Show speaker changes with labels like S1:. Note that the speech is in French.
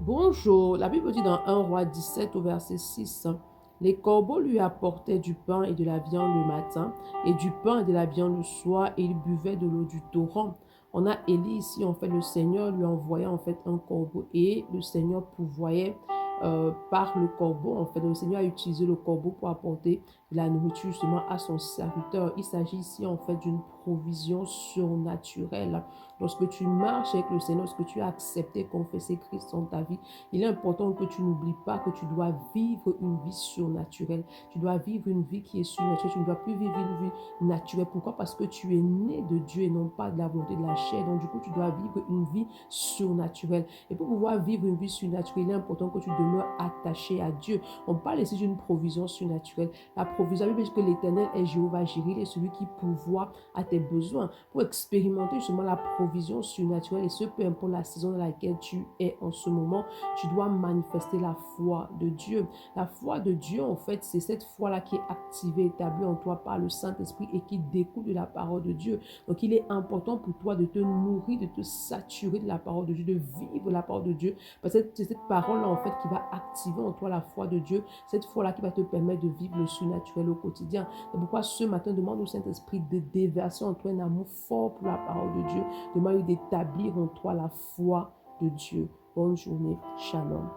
S1: Bonjour, la Bible dit dans 1 Roi 17 au verset 6, les corbeaux lui apportaient du pain et de la viande le matin, et du pain et de la viande le soir, et il buvait de l'eau du torrent. On a Élie ici, en fait, le Seigneur lui envoyait en fait un corbeau, et le Seigneur pourvoyait par le corbeau. En fait, le Seigneur a utilisé le corbeau pour apporter de la nourriture justement à son serviteur. Il s'agit ici en fait d'une provision surnaturelle. Lorsque tu marches avec le Seigneur, lorsque tu as accepté, confessé Christ dans ta vie, il est important que tu n'oublies pas que tu dois vivre une vie surnaturelle. Tu dois vivre une vie qui est surnaturelle. Tu ne dois plus vivre une vie naturelle. Pourquoi? Parce que tu es né de Dieu et non pas de la volonté de la chair. Donc du coup, tu dois vivre une vie surnaturelle. Et pour pouvoir vivre une vie surnaturelle, il est important que tu demeures attaché à Dieu. On parle ici d'une provision surnaturelle. La provision, la Bible dit que l'Éternel est Jéhovah Jireh, il est celui qui pourvoit à tes besoins. Pour expérimenter justement la provision surnaturelle, et ce peu importe la saison dans laquelle tu es en ce moment, tu dois manifester la foi de Dieu. La foi de Dieu, en fait, c'est cette foi-là qui est activée, établie en toi par le Saint-Esprit et qui découle de la parole de Dieu. Donc, il est important pour toi de te nourrir, de te saturer de la parole de Dieu, de vivre la parole de Dieu. Parce que c'est cette parole-là, en fait, qui va activer en toi la foi de Dieu. Cette foi-là qui va te permettre de vivre le surnaturel au quotidien. C'est pourquoi ce matin, demande au Saint-Esprit de déverser en toi un amour fort pour la parole de Dieu. Demande d'établir en toi la foi de Dieu. Bonne journée. Shalom.